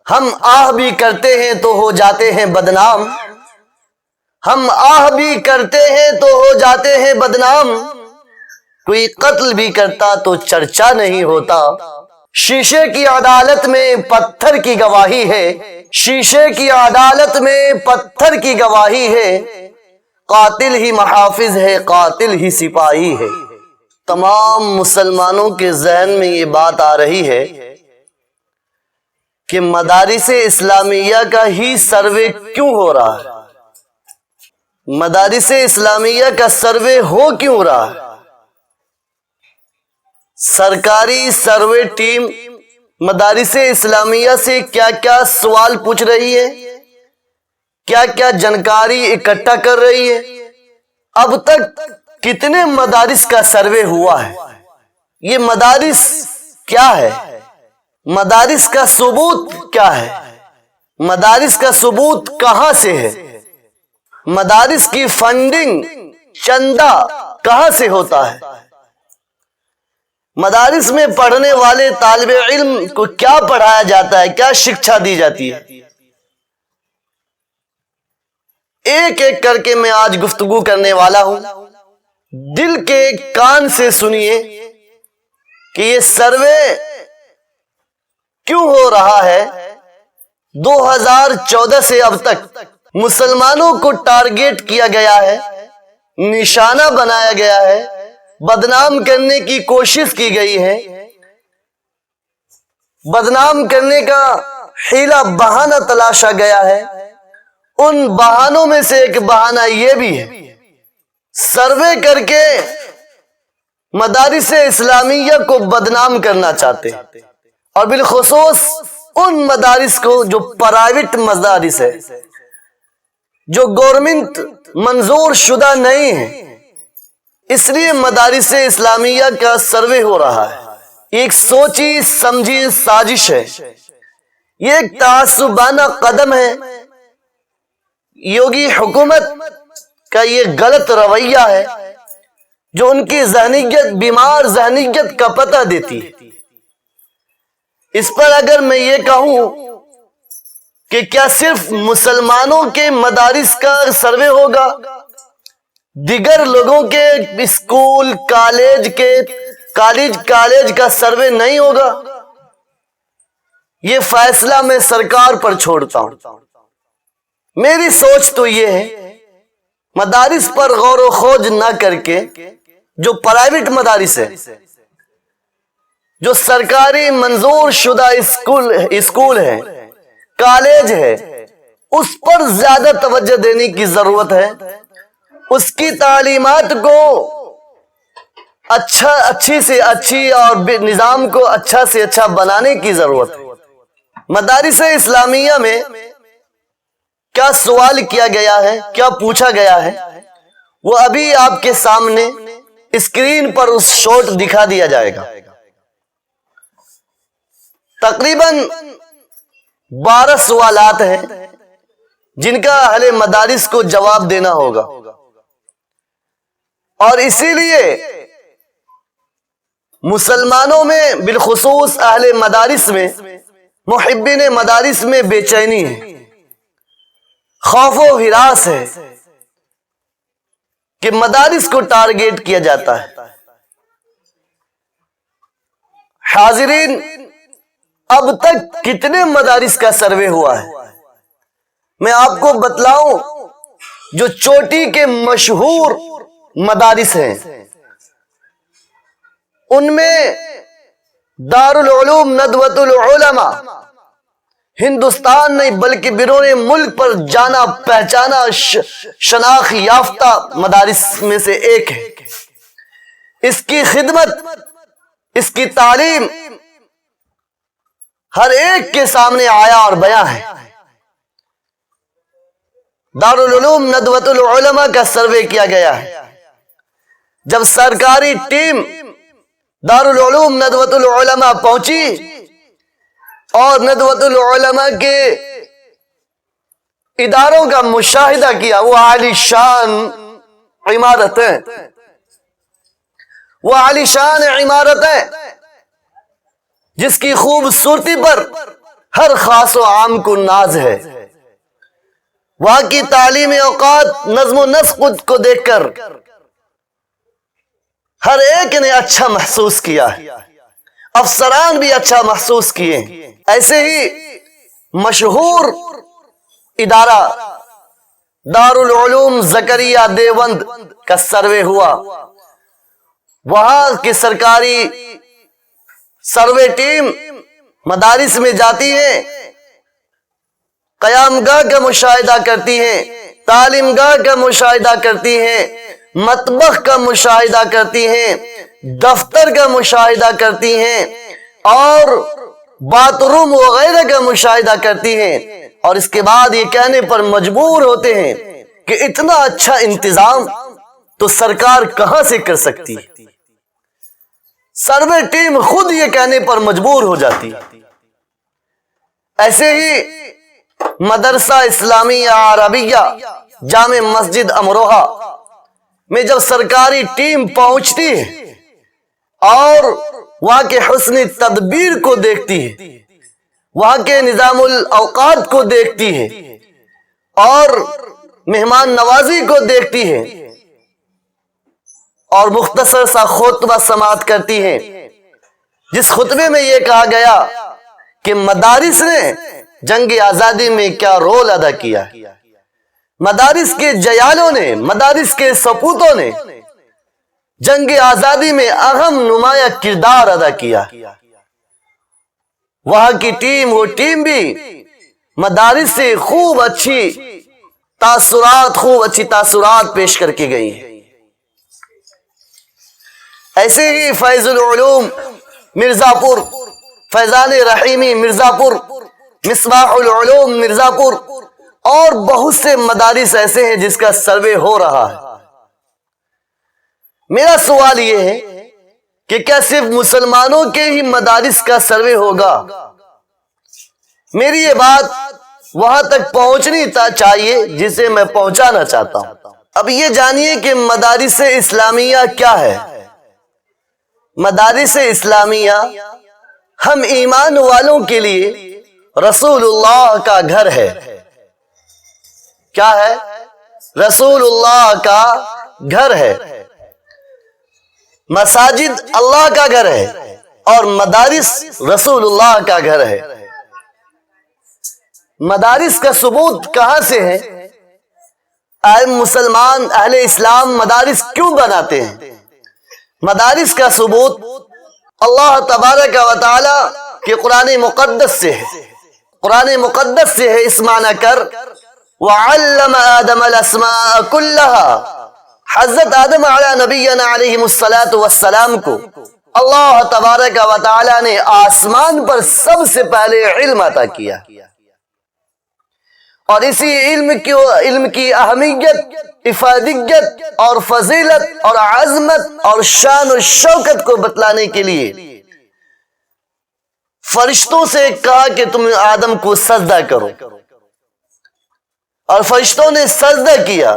ہم آہ بھی کرتے ہیں تو ہو جاتے ہیں بدنام، ہم آہ بھی کرتے ہیں تو ہو جاتے ہیں بدنام، کوئی قتل بھی کرتا تو چرچا نہیں ہوتا۔ شیشے کی عدالت میں پتھر کی گواہی ہے، شیشے کی عدالت میں پتھر کی گواہی ہے، قاتل ہی محافظ ہے، قاتل ہی سپاہی ہے۔ تمام مسلمانوں کے ذہن میں یہ بات آ رہی ہے کہ مدارس اسلامیہ کا ہی سروے کیوں ہو رہا ہے، مدارس اسلامیہ کا سروے ہو کیوں رہا ہے؟ سرکاری سروے ٹیم مدارس اسلامیہ سے کیا کیا سوال پوچھ رہی ہے، کیا کیا جانکاری اکٹھا کر رہی ہے، اب تک کتنے مدارس کا سروے ہوا ہے، یہ مدارس کیا ہے، مدارس کا ثبوت کیا ہے، مدارس کا ثبوت کہاں سے ہے، مدارس کی فنڈنگ چندہ کہاں سے ہوتا ہے، مدارس میں پڑھنے والے طالب علم کو کیا پڑھایا جاتا ہے، کیا شکشا دی جاتی ہے۔ ایک ایک کر کے میں آج گفتگو کرنے والا ہوں، دل کے کان سے سنیے کہ یہ سروے کیوں ہو رہا ہے۔ 2014 سے اب تک مسلمانوں کو ٹارگیٹ کیا گیا ہے، نشانہ بنایا گیا ہے، بدنام کرنے کی کوشش کی گئی ہے، بدنام کرنے کا حیلہ بہانہ تلاشا گیا ہے۔ ان بہانوں میں سے ایک بہانہ یہ بھی ہے، سروے کر کے مدارس اسلامیہ کو بدنام کرنا چاہتے، اور بالخصوص ان مدارس کو جو پرائیویٹ مدارس ہے، جو گورنمنٹ منظور شدہ نہیں ہے، اس لیے مدارس اسلامیہ کا سروے ہو رہا ہے۔ ایک سوچی سمجھی سازش ہے، یہ ایک تعصبانہ قدم ہے، یوگی حکومت کا یہ غلط رویہ ہے جو ان کی ذہنیت، بیمار ذہنیت کا پتہ دیتی ہے۔ اس پر اگر میں یہ کہوں کہ کیا صرف مسلمانوں کے مدارس کا سروے ہوگا، دیگر لوگوں کے اسکول کالج کا سروے نہیں ہوگا، یہ فیصلہ میں سرکار پر چھوڑتا ہوں۔ میری سوچ تو یہ ہے، مدارس پر غور و خوض نہ کر کے جو پرائیویٹ مدارس ہے، جو سرکاری منظور شدہ اسکول ہے، کالج ہے، اس پر زیادہ توجہ دینے کی ضرورت ہے، اس کی تعلیمات کو اچھی سے اچھی اور نظام کو اچھا سے اچھا بنانے کی ضرورت ہے۔ مدارس اسلامیہ میں کیا سوال کیا گیا ہے، کیا پوچھا گیا ہے، وہ ابھی آپ کے سامنے اسکرین پر اس شاٹ دکھا دیا جائے گا۔ تقریباً 12 سوالات ہیں جن کا اہل مدارس کو جواب دینا ہوگا، اور اسی لیے مسلمانوں میں بالخصوص اہل مدارس میں، محبین مدارس میں بے چینی ہے، خوف و ہراس ہے کہ مدارس کو ٹارگیٹ کیا جاتا ہے۔ حاضرین، اب تک کتنے مدارس کا سروے ہوا ہے؟ میں آپ کو بتلاؤں، جو چوٹی کے مشہور مدارس ہیں ان میں دارالعلوم ندوۃ العلماء ہندوستان نہیں بلکہ بیرون ملک پر جانا پہچانا شناخت یافتہ مدارس میں سے ایک ہے۔ اس کی خدمت، اس کی تعلیم ہر ایک کے سامنے آیا اور بیاں ہے۔ دارالعلوم ندوۃ العلماء کا سروے کیا گیا ہے۔ جب سرکاری ٹیم دارالعلوم ندوۃ العلماء پہنچی اور ندوۃ العلماء کے اداروں کا مشاہدہ کیا، وہ عالی شان عمارتیں، وہ عالی شان عمارتیں جس کی خوبصورتی پر ہر خاص و عام کو ناز ہے۔ وہاں کی تعلیم اوقات، نظم و نسق کو دیکھ کر ہر ایک نے اچھا محسوس کیا ہے، افسران بھی اچھا محسوس کیے۔ ایسے ہی مشہور ادارہ دارالعلوم زکریا دیوبند کا سروے ہوا۔ وہاں کی سرکاری سروے ٹیم مدارس میں جاتی ہے، قیام گاہ کا مشاہدہ کرتی ہیں، تعلیم گاہ کا مشاہدہ کرتی ہیں، مطبخ کا مشاہدہ کرتی ہیں، دفتر کا مشاہدہ کرتی ہیں، اور باتھ روم وغیرہ کا مشاہدہ کرتی ہیں، اور اس کے بعد یہ کہنے پر مجبور ہوتے ہیں کہ اتنا اچھا انتظام تو سرکار کہاں سے کر سکتی ہے۔ سروے ٹیم خود یہ کہنے پر مجبور ہو جاتی۔ ایسے ہی مدرسہ اسلامیہ عربیہ جامع مسجد امروہہ میں جب سرکاری ٹیم پہنچتی ہے اور وہاں کے حسن تدبیر کو دیکھتی ہے، وہاں کے نظام الاوقات کو دیکھتی ہے اور مہمان نوازی کو دیکھتی ہے اور مختصر سا خطبہ سماعت کرتی ہے، جس خطبے میں یہ کہا گیا کہ مدارس نے جنگ آزادی میں کیا رول ادا کیا، مدارس کے جیالوں نے، مدارس کے سپوتوں نے جنگ آزادی میں اہم نمایاں کردار ادا کیا۔ وہاں کی ٹیم، وہ ٹیم بھی مدارس سے خوب اچھی تاثرات پیش کر کے گئی۔ ایسے ہی فیض العلوم مرزا پور، فیضان رحیمی مرزا پور، مصباح العلوم مرزا پور اور بہت سے مدارس ایسے ہیں جس کا سروے ہو رہا ہے۔ میرا سوال یہ ہے کہ کیا صرف مسلمانوں کے ہی مدارس کا سروے ہوگا؟ میری یہ بات وہاں تک پہنچنی چاہیے جسے میں پہنچانا چاہتا ہوں۔ اب یہ جانیے کہ مدارس اسلامیہ کیا ہے۔ مدارس اسلامیہ ہم ایمان والوں کے لیے رسول اللہ کا گھر ہے۔ کیا ہے؟ رسول اللہ کا گھر ہے۔ مساجد اللہ کا گھر ہے اور مدارس رسول اللہ کا گھر ہے۔ مدارس کا ثبوت کہاں سے ہے؟ مسلمان اہل اسلام مدارس کیوں بناتے ہیں؟ مدارس کا ثبوت اللہ تبارک و تعالی کے قرآن مقدس سے ہے۔ قرآن مقدس سے ہے، اس معنی کر وَعَلَّمَ آدَمَ الْأَسْمَاءَ كُلَّهَا، حضرت آدم علیہ نبینا علیہ السلام کو اللہ تبارک و تعالی نے آسمان پر سب سے پہلے علم عطا کیا، اور اسی علم کی اہمیت، افادیت اور فضیلت اور عظمت اور شان و شوکت کو بتلانے کے لیے فرشتوں سے کہا کہ تم آدم کو سجدہ کرو، اور فرشتوں نے سجدہ کیا۔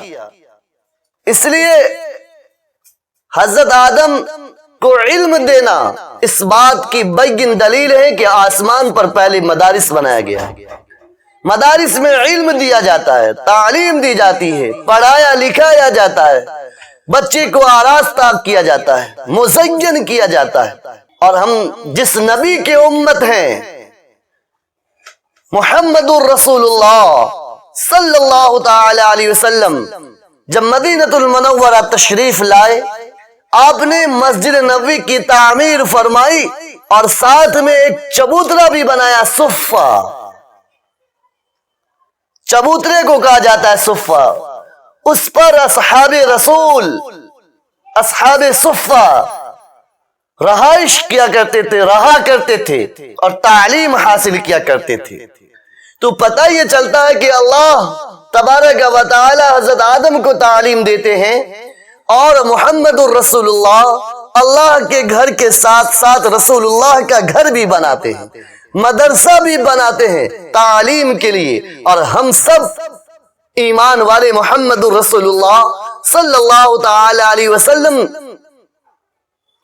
اس لیے حضرت آدم کو علم دینا اس بات کی بین دلیل ہے کہ آسمان پر پہلے مدارس بنایا گیا۔ مدارس میں علم دیا جاتا ہے، تعلیم دی جاتی ہے، پڑھایا لکھایا جاتا ہے، بچے کو آراستہ کیا جاتا ہے، مزین کیا جاتا ہے۔ اور ہم جس نبی کے امت ہیں، محمد الرسول اللہ صلی اللہ تعالی علیہ وسلم، جب مدینہ المنورہ تشریف لائے، آپ نے مسجد نبوی کی تعمیر فرمائی اور ساتھ میں ایک چبوترا بھی بنایا، صفہ۔ چبوترے کو کہا جاتا ہے صفہ۔ اس پر اصحاب رسول، اصحاب صفہ رہائش کیا کرتے تھے، رہا کرتے تھے اور تعلیم حاصل کیا کرتے تھے۔ تو پتہ یہ چلتا ہے کہ اللہ تبارک و تعالی حضرت آدم کو تعلیم دیتے ہیں اور محمد الرسول اللہ کے گھر کے ساتھ ساتھ رسول اللہ کا گھر بھی بناتے ہیں، مدرسہ بھی بناتے ہیں تعلیم کے لیے۔ اور ہم سب ایمان والے محمد الرسول اللہ صلی اللہ تعالی علیہ وسلم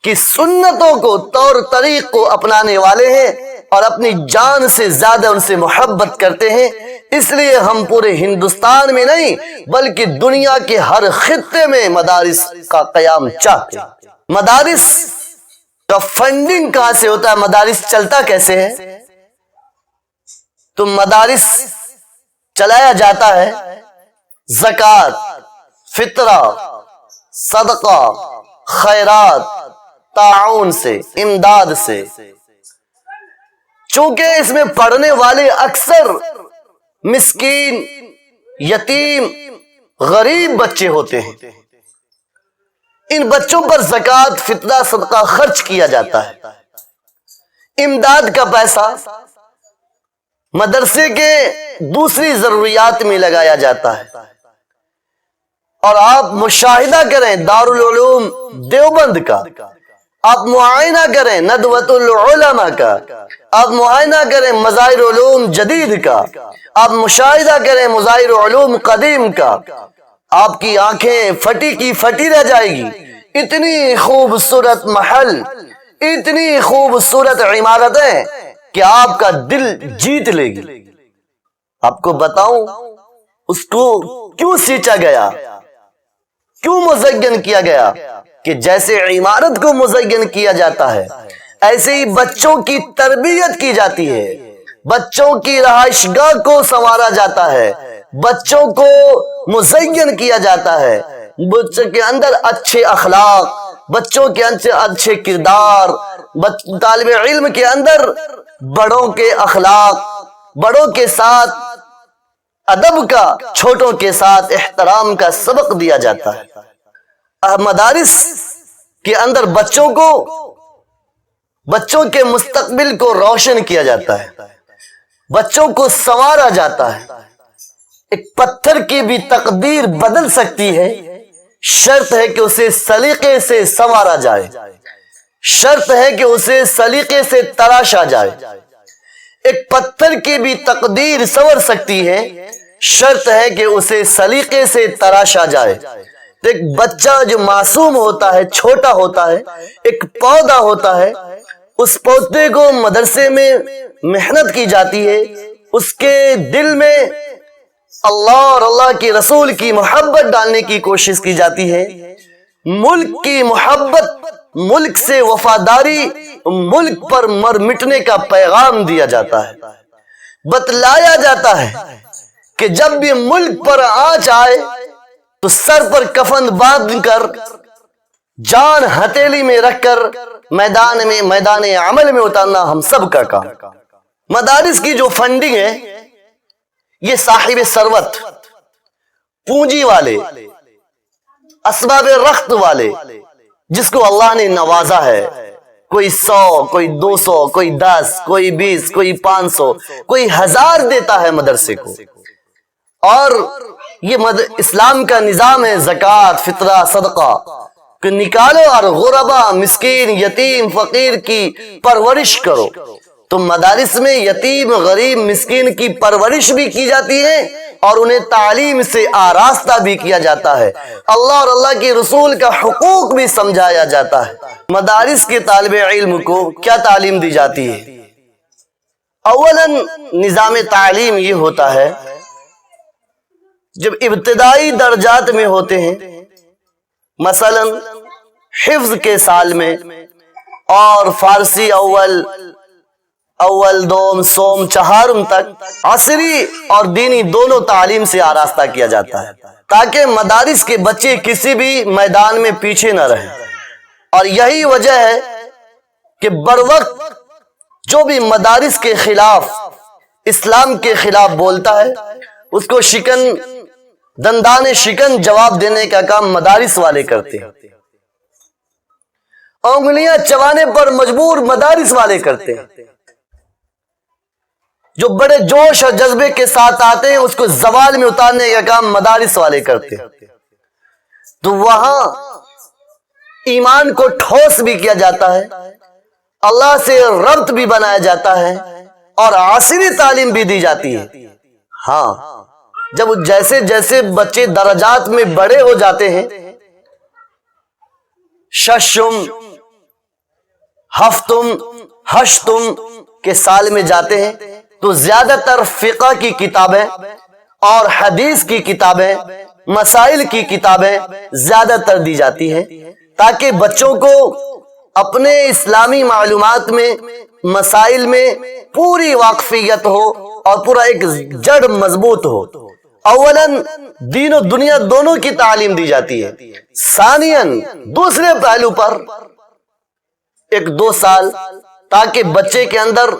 کی سنتوں کو، طور طریق کو اپنانے والے ہیں، اور اپنی جان سے زیادہ ان سے محبت کرتے ہیں. اس لیے ہم پورے ہندوستان میں نہیں بلکہ دنیا کے ہر خطے میں مدارس کا قیام چاہتے ہیں. مدارس کا فنڈنگ کہاں سے ہوتا ہے؟ مدارس چلتا کیسے ہے؟ تو مدارس چلایا جاتا ہے زکوٰۃ، فطرہ، صدقہ، خیرات، تعاون سے، امداد سے. چونکہ اس میں پڑھنے والے اکثر مسکین، یتیم، غریب بچے ہوتے ہیں. ان بچوں پر زکوٰۃ، فطرہ، صدقہ خرچ کیا جاتا ہے. امداد کا پیسہ مدرسے کے دوسری ضروریات میں لگایا جاتا ہے. اور آپ مشاہدہ کریں دارالعلوم دیوبند کا، آپ معائنہ کریں ندوۃ العلماء کا، آپ معائنہ کریں مظاہر علوم جدید کا، آپ مشاہدہ کریں مظاہر علوم قدیم کا، آپ کی آنکھیں پھٹی کی پھٹی رہ جائے گی. اتنی خوبصورت محل، اتنی خوبصورت عمارتیں کہ آپ کا دل جیت لے گی. آپ کو بتاؤں اس کو کیوں سینچا گیا، کیوں مزین کیا گیا؟ کہ جیسے عمارت کو مزین کیا جاتا ہے ایسے ہی بچوں کی تربیت کی جاتی ہے، بچوں کی رہائش گاہ کو سنوارا جاتا ہے، بچوں کو مزین کیا جاتا ہے. بچوں کے اندر اچھے اخلاق، بچوں کے اندر اچھے کردار، طالب علم کے اندر بڑوں کے اخلاق، بڑوں کے ساتھ ادب کا، چھوٹوں کے ساتھ احترام کا سبق دیا جاتا ہے. مدارس کے اندر بچوں کے مستقبل کو روشن کیا جاتا ہے، بچوں کو سنوارا جاتا ہے. ایک پتھر کی بھی تقدیر بدل سکتی ہے، شرط ہے کہ اسے سلیقے سے سنوارا جائے، شرط ہے کہ اسے سلیقے سے تراشا جائے. ایک پتھر کی بھی تقدیر سنور سکتی ہے، شرط ہے کہ اسے سلیقے سے تراشا جائے. ایک بچہ جو معصوم ہوتا ہے، چھوٹا ہوتا ہے، ایک پودا ہوتا ہے، اس پودے کو مدرسے میں محنت کی جاتی ہے، اس کے دل میں اللہ اور اللہ کے رسول کی محبت ڈالنے کی کوشش کی جاتی ہے، ملک کی محبت، ملک سے وفاداری، ملک پر مر مٹنے کا پیغام دیا جاتا ہے. بتلایا جاتا ہے کہ جب بھی ملک پر آنچ آئے تو سر پر کفن باندھ کر، جان ہتھیلی میں رکھ کر میدان عمل میں اتارنا ہم سب کا کام. مدارس کی جو فنڈنگ ہے یہ صاحب ثروت، پونجی والے، اسباب رخت والے، جس کو اللہ نے نوازا ہے، کوئی 100، کوئی 200، کوئی 10، کوئی 20، کوئی 500، کوئی 1000 دیتا ہے مدرسے کو. اور یہ اسلام کا نظام ہے زکوٰۃ، فطرہ، صدقہ کہ نکالو اور غربا، مسکین، یتیم، فقیر کی پرورش کرو. تو مدارس میں یتیم، غریب، مسکین کی پرورش بھی کی جاتی ہے اور انہیں تعلیم سے آراستہ بھی کیا جاتا ہے. اللہ اور اللہ کے رسول کا حقوق بھی سمجھایا جاتا ہے. مدارس کے طالب علم کو کیا تعلیم دی جاتی ہے؟ اولاً نظام تعلیم یہ ہوتا ہے جب ابتدائی درجات میں ہوتے ہیں، مثلاً حفظ کے سال میں، اور فارسی اول دوم سوم چہارم تک عصری اور دینی دونوں تعلیم سے آراستہ کیا جاتا ہے تاکہ مدارس کے بچے کسی بھی میدان میں پیچھے نہ رہیں. اور یہی وجہ ہے کہ بروقت جو بھی مدارس کے خلاف، اسلام کے خلاف بولتا ہے اس کو دندان شکن جواب دینے کا کام مدارس والے کرتے ہیں. انگلیاں چبانے پر مجبور مدارس والے کرتے ہیں. جو بڑے جوش اور جذبے کے ساتھ آتے ہیں اس کو زوال میں اتارنے کا کام مدارس والے کرتے ہیں. تو وہاں ایمان کو ٹھوس بھی کیا جاتا ہے، اللہ سے ربط بھی بنایا جاتا ہے اور عصری تعلیم بھی دی جاتی ہے. ہاں، جب جیسے جیسے بچے درجات میں بڑے ہو جاتے ہیں، ششم، ہفتم، ہشتم کے سال میں جاتے ہیں تو زیادہ تر فقہ کی کتابیں اور حدیث کی کتابیں، مسائل کی کتابیں زیادہ تر دی جاتی ہیں تاکہ بچوں کو اپنے اسلامی معلومات میں، مسائل میں پوری واقفیت ہو اور پورا ایک جڑ مضبوط ہو۔ اولاً دین و دنیا دونوں کی تعلیم دی جاتی ہے، ثانیاً دوسرے پہلو پر 1-2 سال تاکہ بچے کے اندر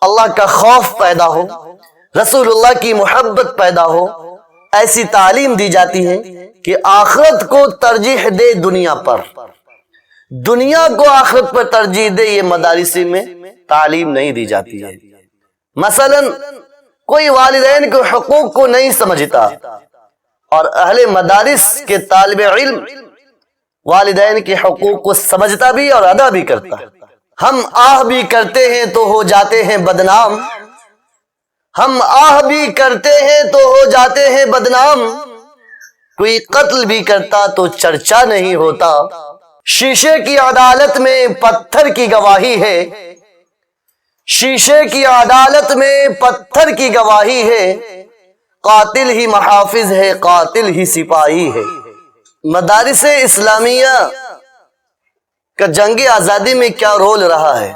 اللہ کا خوف پیدا ہو، رسول اللہ کی محبت پیدا ہو، ایسی تعلیم دی جاتی ہے کہ آخرت کو ترجیح دے دنیا پر، دنیا کو آخرت پر ترجیح دے۔ یہ مدارس میں تعلیم نہیں دی جاتی ہے۔ مثلا کوئی والدین کے حقوق کو نہیں سمجھتا اور اہل مدارس کے طالب علم والدین کے حقوق کو سمجھتا بھی اور ادا بھی کرتا۔ ہم آہ بھی کرتے ہیں تو ہو جاتے ہیں بدنام، ہم آہ بھی کرتے ہیں تو ہو جاتے ہیں بدنام، کوئی قتل بھی کرتا تو چرچا نہیں ہوتا، شیشے کی عدالت میں پتھر کی گواہی ہے، شیشے کی عدالت میں پتھر کی گواہی ہے، قاتل ہی محافظ ہے، قاتل ہی سپاہی ہے۔ مدارس اسلامیہ کا جنگ آزادی میں کیا رول رہا ہے؟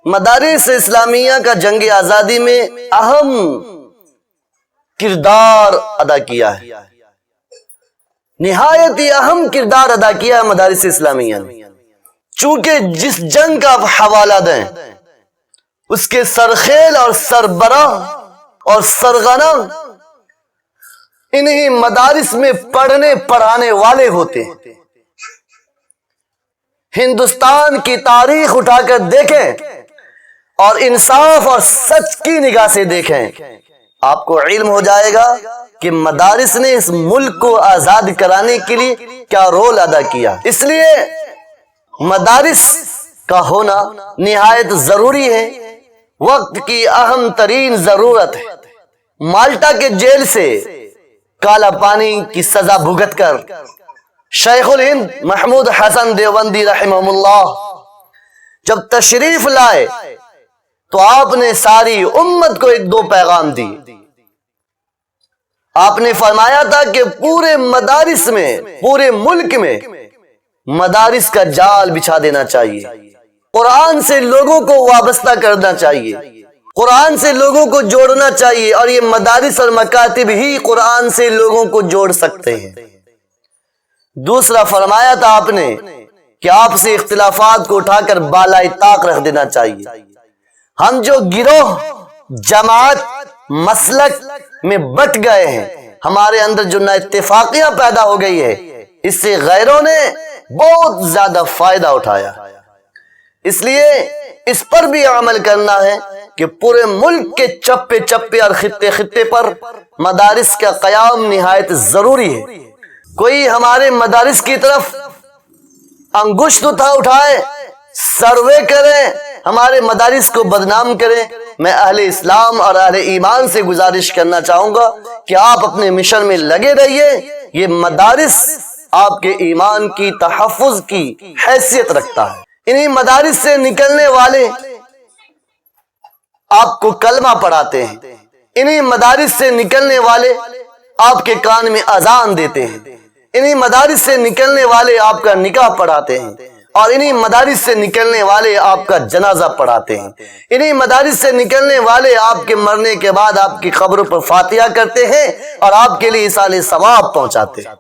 مدارس اسلامیہ کا جنگ آزادی میں اہم کردار ادا کیا ہے، نہایت ہی اہم کردار ادا کیا ہے مدارس اسلامیہ نے، چونکہ جس جنگ کا حوالہ دیں اس کے سرخیل اور سربراہ اور سرغنہ انہی مدارس میں پڑھنے پڑھانے والے ہوتے ہیں۔ ہندوستان کی تاریخ اٹھا کر دیکھیں اور انصاف اور سچ کی نگاہ سے دیکھیں، آپ کو علم ہو جائے گا کہ مدارس نے اس ملک کو آزاد کرانے کے لیے کیا رول ادا کیا۔ اس لیے مدارس کا ہونا نہایت ضروری ہے، وقت کی اہم ترین ضرورت ہے۔ مالٹا کے جیل سے کالا پانی کی سزا بھگت کر شیخ الہند محمود حسن دیوبندی رحمہ اللہ جب تشریف لائے تو آپ نے ساری امت کو 1-2 پیغام دی۔ آپ نے فرمایا تھا کہ پورے مدارس میں، پورے ملک میں مدارس کا جال بچھا دینا چاہیے، قرآن سے لوگوں کو وابستہ کرنا چاہیے، قرآن سے لوگوں کو جوڑنا چاہیے، اور یہ مدارس اور مکاتب ہی قرآن سے لوگوں کو جوڑ سکتے ہیں۔ دوسرا فرمایا تھا آپ نے کہ آپ سے اختلافات کو اٹھا کر بالائے طاق رکھ دینا چاہیے۔ ہم جو گروہ، جماعت، مسلک میں بٹ گئے ہیں، ہمارے اندر جو نا اتفاقیاں پیدا ہو گئی ہے، اس سے غیروں نے بہت زیادہ فائدہ اٹھایا۔ اس لیے اس پر بھی عمل کرنا ہے کہ پورے ملک کے چپے چپے اور خطے خطے پر مدارس کا قیام نہایت ضروری ہے۔ کوئی ہمارے مدارس کی طرف انگشت اٹھائے، سروے کرے، ہمارے مدارس کو بدنام کرے، میں اہل اسلام اور اہل ایمان سے گزارش کرنا چاہوں گا کہ آپ اپنے مشن میں لگے رہیے۔ یہ مدارس آپ کے ایمان کی تحفظ کی حیثیت رکھتا ہے۔ انہی مدارس سے نکلنے والے آپ کو کلمہ پڑھاتے ہیں، انہی مدارس سے نکلنے والے آپ کے کان میں اذان دیتے ہیں، انہی مدارس سے نکلنے والے آپ کا نکاح پڑھاتے ہیں، اور انہی مدارس سے نکلنے والے آپ کا جنازہ پڑھاتے ہیں، انہی مدارس سے نکلنے والے آپ کے مرنے کے بعد آپ کی قبر پر فاتحہ کرتے ہیں اور آپ کے لیے ایصال ثواب پہنچاتے ہیں۔